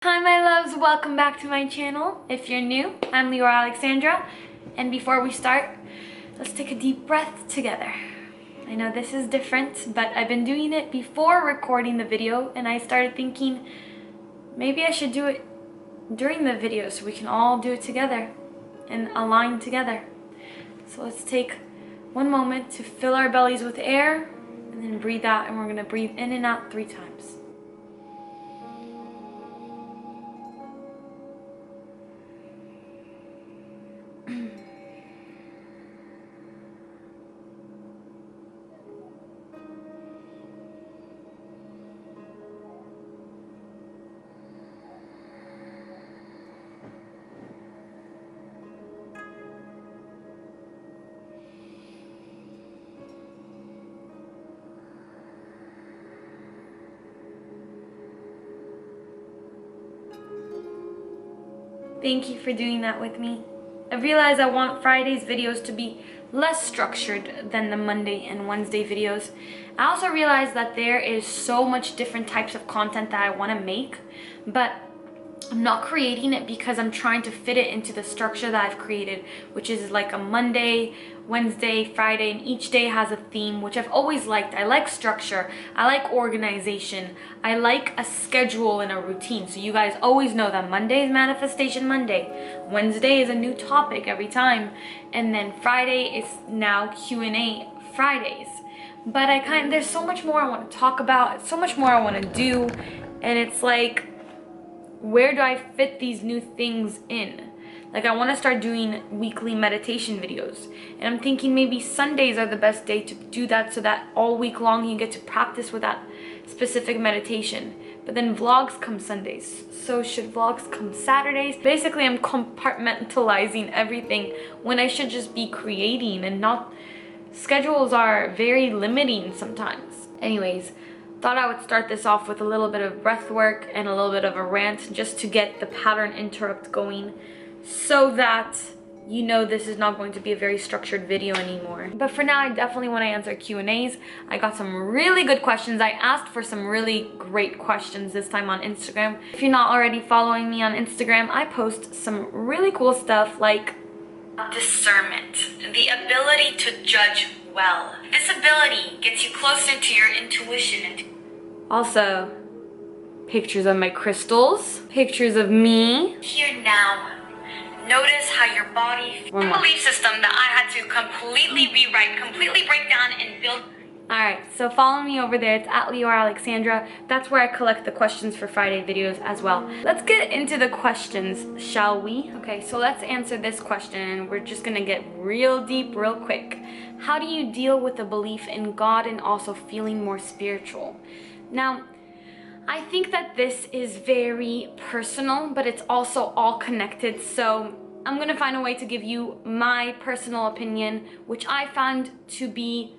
Hi my loves, welcome back to my channel. If you're new, I'm Leeor Alexandra, and before we start, let's take a deep breath together. I know this is different, but I've been doing it before recording the video, and I started thinking maybe I should do it during the video so we can all do it together and align together. So let's take one moment to fill our bellies with air and then breathe out, and we're going to breathe in and out 3 times. Thank you for doing that with me. I realize I want Friday's videos to be less structured than the Monday and Wednesday videos. I also realize that there is so much different types of content that I want to make, but I'm not creating it because I'm trying to fit it into the structure that I've created, which is like a Monday, Wednesday, Friday, and each day has a theme, which I've always liked. I like structure, I like organization, I like a schedule and a routine. So you guys always know that Monday is Manifestation Monday, Wednesday is a new topic every time, and then Friday is now Q&A Fridays. But there's so much more I want to talk about, so much more I want to do, and it's like, where do I fit these new things in? Like, I want to start doing weekly meditation videos, and I'm thinking maybe Sundays are the best day to do that, so that all week long you get to practice with that specific meditation. But then vlogs come Sundays, so should vlogs come Saturdays? Basically, I'm compartmentalizing everything when I should just be creating, and not, schedules are very limiting sometimes. Anyways, thought I would start this off with a little bit of breath work and a little bit of a rant, just to get the pattern interrupt going, so that you know this is not going to be a very structured video anymore. But for now, I definitely want to answer Q&As. I got some really good questions. I asked for some really great questions this time on Instagram. If you're not already following me on Instagram, I post some really cool stuff like discernment, the ability to judge well. This ability gets you closer to your intuition. And also, pictures of my crystals, pictures of me. Here now, notice how your body, the belief system that I had to completely rewrite, completely break down and build. Alright, so follow me over there. It's at Leeor Alexandra. That's where I collect the questions for Friday videos as well. Let's get into the questions, shall we? Okay, so let's answer this question, and we're just gonna get real deep real quick. How do you deal with the belief in God and also feeling more spiritual? Now, I think that this is very personal, but it's also all connected. So I'm gonna find a way to give you my personal opinion, which I found to be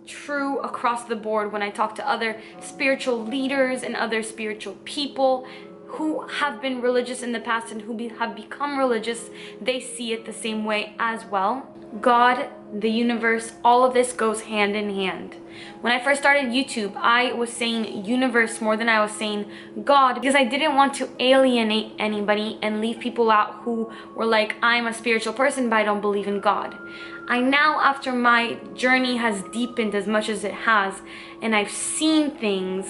true across the board when I talk to other spiritual leaders and other spiritual people who have been religious in the past and who have become religious. They see it the same way as well. God, the universe, all of this goes hand in hand. When I first started YouTube, I was saying universe more than I was saying God, because I didn't want to alienate anybody and leave people out who were like, I'm a spiritual person, but I don't believe in God. I now, after my journey has deepened as much as it has, and I've seen things,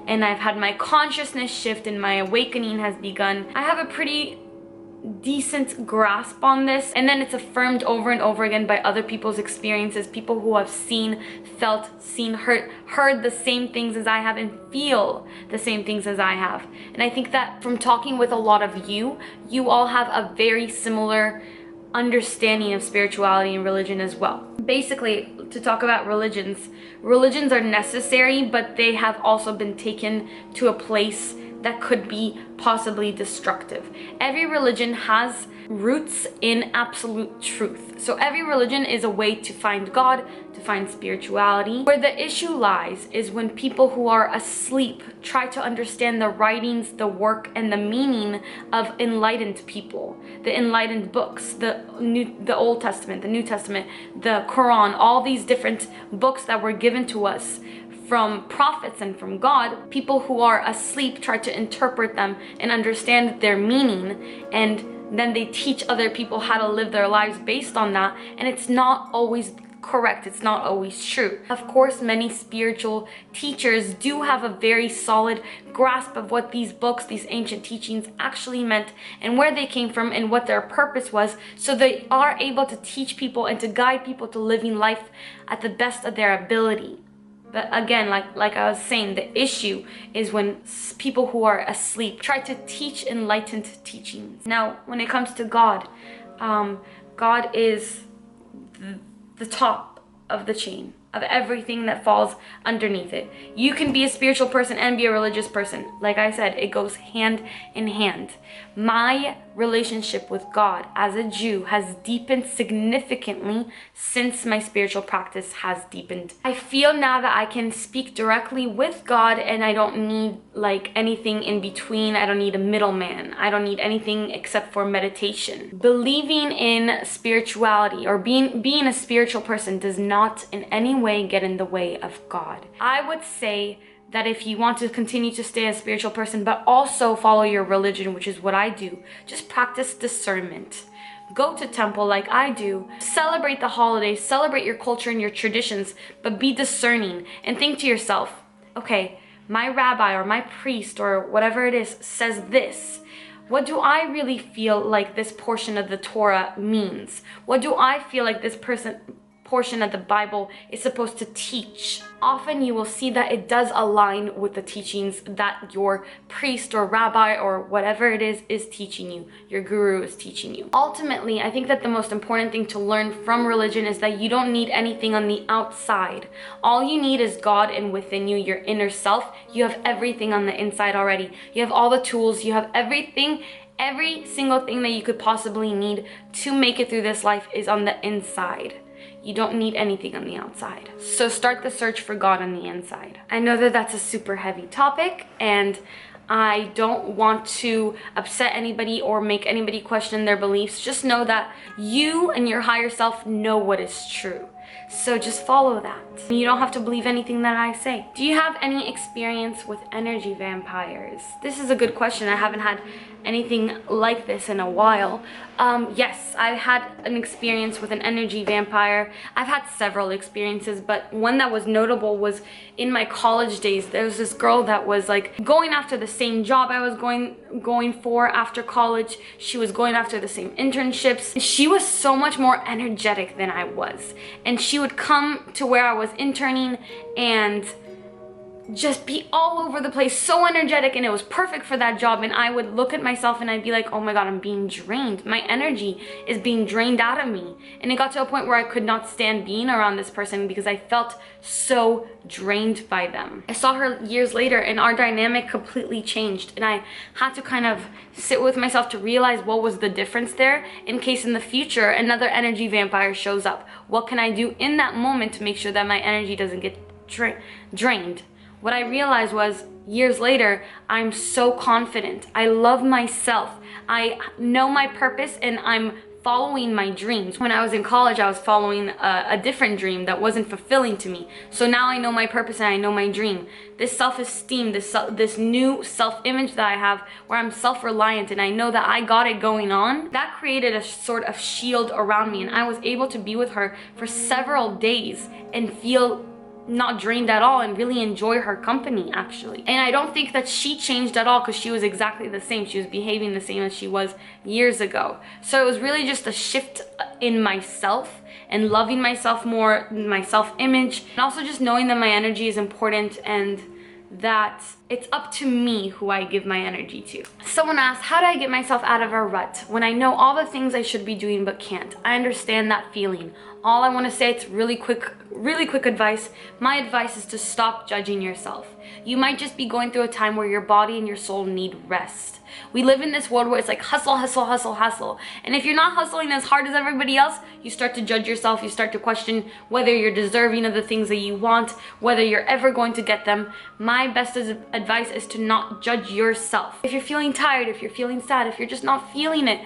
and I've had my consciousness shift and my awakening has begun, I have a pretty decent grasp on this, and then it's affirmed over and over again by other people's experiences, people who have seen, felt, heard the same things as I have, and feel the same things as I have. And I think that from talking with a lot of you all have a very similar understanding of spirituality and religion as well. Basically, to talk about religions are necessary, but they have also been taken to a place that could be possibly destructive. Every religion has roots in absolute truth. So every religion is a way to find God, to find spirituality. Where the issue lies is when people who are asleep try to understand the writings, the work, and the meaning of enlightened people, the enlightened books, the Old Testament, the New Testament, the Quran, all these different books that were given to us from prophets and from God, people who are asleep try to interpret them and understand their meaning, and then they teach other people how to live their lives based on that, and it's not always correct, it's not always true. Of course, many spiritual teachers do have a very solid grasp of what these books, these ancient teachings actually meant and where they came from and what their purpose was, so they are able to teach people and to guide people to living life at the best of their ability. But again, like I was saying, the issue is when people who are asleep try to teach enlightened teachings. Now, when it comes to God, God is the top of the chain of everything that falls underneath it. You can be a spiritual person and be a religious person. Like I said, it goes hand in hand. My relationship with God as a Jew has deepened significantly since my spiritual practice has deepened. I feel now that I can speak directly with God and I don't need like anything in between. I don't need a middleman. I don't need anything except for meditation. Believing in spirituality or being a spiritual person does not in any way get in the way of God. I would say that if you want to continue to stay a spiritual person but also follow your religion, which is what I do, just practice discernment. Go to temple like I do. Celebrate the holidays, celebrate your culture and your traditions, but be discerning and think to yourself, okay, my rabbi or my priest or whatever it is says this. What do I really feel like this portion of the Torah means? What do I feel like this portion of the Bible is supposed to teach? Often you will see that it does align with the teachings that your priest or rabbi or whatever it is teaching you, your guru is teaching you. Ultimately, I think that the most important thing to learn from religion is that you don't need anything on the outside. All you need is God, and within you, your inner self. You have everything on the inside already. You have all the tools, you have everything. Every single thing that you could possibly need to make it through this life is on the inside. You don't need anything on the outside. So start the search for God on the inside. I know that that's a super heavy topic, and I don't want to upset anybody or make anybody question their beliefs. Just know that you and your higher self know what is true. So just follow that. You don't have to believe anything that I say. Do you have any experience with energy vampires? This is a good question. I haven't had anything like this in a while. Yes, I've had an experience with an energy vampire. I've had several experiences, but one that was notable was in my college days. There was this girl that was like going after the same job I was going for after college. She was going after the same internships. She was so much more energetic than I was. And she would come to where I was interning and just be all over the place, so energetic, and it was perfect for that job. And I would look at myself and I'd be like, oh my God, I'm being drained. My energy is being drained out of me. And it got to a point where I could not stand being around this person because I felt so drained by them. I saw her years later and our dynamic completely changed, and I had to kind of sit with myself to realize what was the difference there in case in the future another energy vampire shows up. What can I do in that moment to make sure that my energy doesn't get drained? What I realized was, years later, I'm so confident. I love myself. I know my purpose and I'm following my dreams. When I was in college, I was following a different dream that wasn't fulfilling to me. So now I know my purpose and I know my dream. This self-esteem, this new self-image that I have where I'm self-reliant and I know that I got it going on, that created a sort of shield around me, and I was able to be with her for several days and feel not drained at all and really enjoy her company, actually. And I don't think that she changed at all because she was exactly the same. She was behaving the same as she was years ago. So it was really just a shift in myself and loving myself more, my self-image, and also just knowing that my energy is important and that it's up to me who I give my energy to. Someone asked, how do I get myself out of a rut when I know all the things I should be doing but can't? I understand that feeling. All I want to say, it's really quick advice. My advice is to stop judging yourself. You might just be going through a time where your body and your soul need rest. We live in this world where it's like hustle, hustle, hustle, hustle. And if you're not hustling as hard as everybody else, you start to judge yourself. You start to question whether you're deserving of the things that you want, whether you're ever going to get them. My best advice is to not judge yourself. If you're feeling tired, if you're feeling sad, if you're just not feeling it,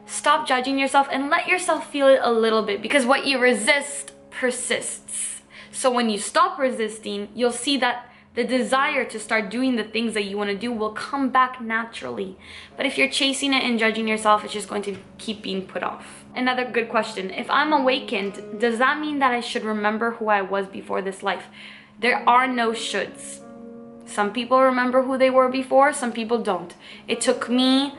stop judging yourself and let yourself feel it a little bit, because what you resist persists. So when you stop resisting, you'll see that the desire to start doing the things that you want to do will come back naturally. But if you're chasing it and judging yourself, it's just going to keep being put off. Another good question. If I'm awakened, does that mean that I should remember who I was before this life? There are no shoulds. Some people remember who they were before, some people don't. It took me,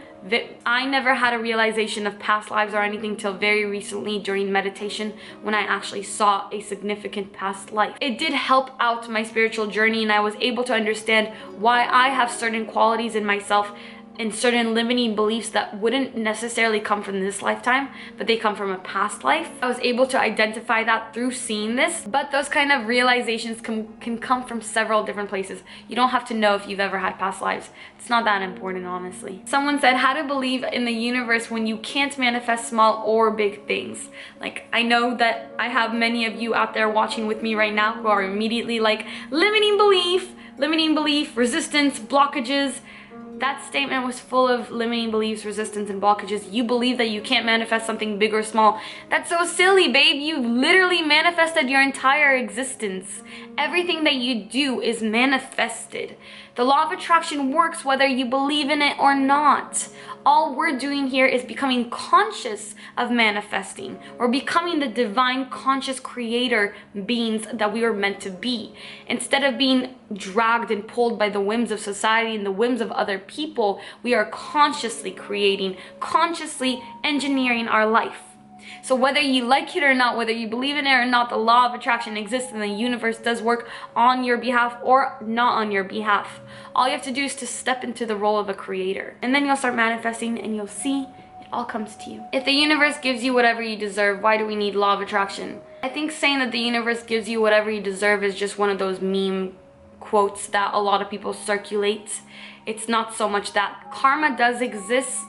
I never had a realization of past lives or anything till very recently during meditation, when I actually saw a significant past life. It did help out my spiritual journey, and I was able to understand why I have certain qualities in myself and certain limiting beliefs that wouldn't necessarily come from this lifetime, but they come from a past life. I was able to identify that through seeing this, but those kind of realizations can come from several different places. You don't have to know if you've ever had past lives. It's not that important, honestly. Someone said, how to believe in the universe when you can't manifest small or big things. Like, I know that I have many of you out there watching with me right now who are immediately like, limiting belief, resistance, blockages. That statement was full of limiting beliefs, resistance, and blockages. You believe that you can't manifest something big or small. That's so silly, babe. You literally manifested your entire existence. Everything that you do is manifested. The law of attraction works whether you believe in it or not. All we're doing here is becoming conscious of manifesting. We're becoming the divine conscious creator beings that we were meant to be. Instead of being dragged and pulled by the whims of society and the whims of other people, we are consciously creating, consciously engineering our life. So whether you like it or not, whether you believe in it or not, the law of attraction exists and the universe does work on your behalf or not on your behalf. All you have to do is to step into the role of a creator. And then you'll start manifesting and you'll see it all comes to you. If the universe gives you whatever you deserve, why do we need law of attraction? I think saying that the universe gives you whatever you deserve is just one of those meme quotes that a lot of people circulate. It's not so much that. Karma does exist,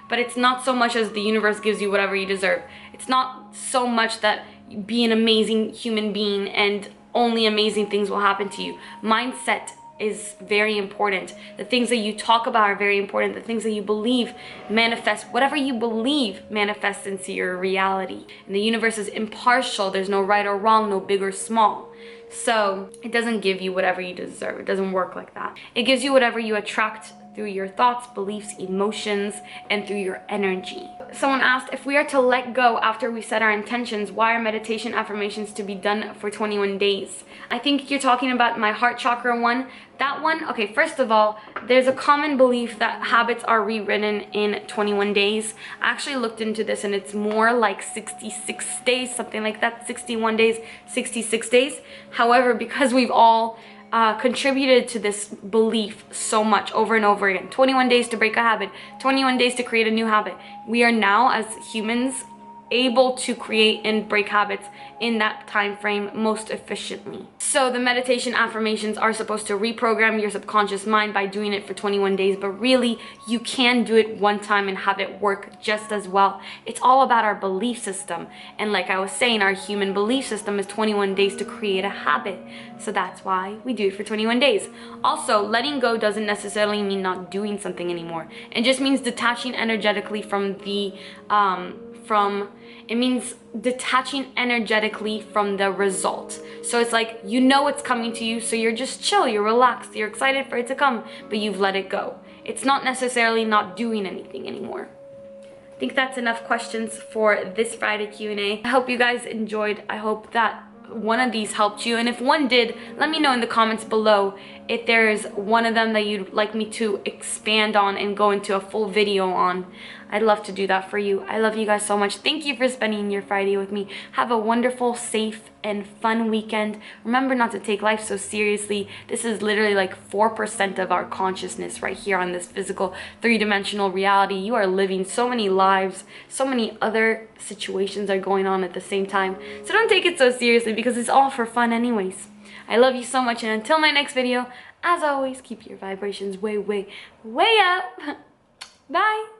but it's not so much as the universe gives you whatever you deserve. It's not so much that be an amazing human being and only amazing things will happen to you. Mindset is very important. The things that you talk about are very important. The things that you believe manifest. Whatever you believe manifests into your reality. And the universe is impartial. There's no right or wrong, no big or small. So it doesn't give you whatever you deserve. It doesn't work like that. It gives you whatever you attract through your thoughts, beliefs, emotions, and through your energy. Someone asked, if we are to let go after we set our intentions, why are meditation affirmations to be done for 21 days? I think you're talking about my heart chakra one. That one, okay, first of all, there's a common belief that habits are rewritten in 21 days. I actually looked into this and it's more like 66 days, something like that, 61 days, 66 days. However, because we've all contributed to this belief so much over and over again. 21 days to break a habit, 21 days to create a new habit. We are now, as humans, able to create and break habits in that time frame most efficiently. So the meditation affirmations are supposed to reprogram your subconscious mind by doing it for 21 days, but really you can do it one time and have it work just as well. It's all about our belief system, and like I was saying, our human belief system is 21 days to create a habit. So that's why we do it for 21 days. Also, letting go doesn't necessarily mean not doing something anymore. It just means detaching energetically from the it means detaching energetically from the result. So it's like, you know it's coming to you, so you're just chill, you're relaxed, you're excited for it to come, but you've let it go. It's not necessarily not doing anything anymore. I think that's enough questions for this Friday Q&A. I hope you guys enjoyed. I hope that one of these helped you, and if one did, let me know in the comments below if there's one of them that you'd like me to expand on and go into a full video on. I'd love to do that for you. I love you guys so much. Thank you for spending your Friday with me. Have a wonderful, safe, and fun weekend. Remember not to take life so seriously. This is literally like 4% of our consciousness right here on this physical three-dimensional reality. You are living so many lives. So many other situations are going on at the same time. So don't take it so seriously because it's all for fun anyways. I love you so much, and until my next video, as always, keep your vibrations way, way, way up. Bye.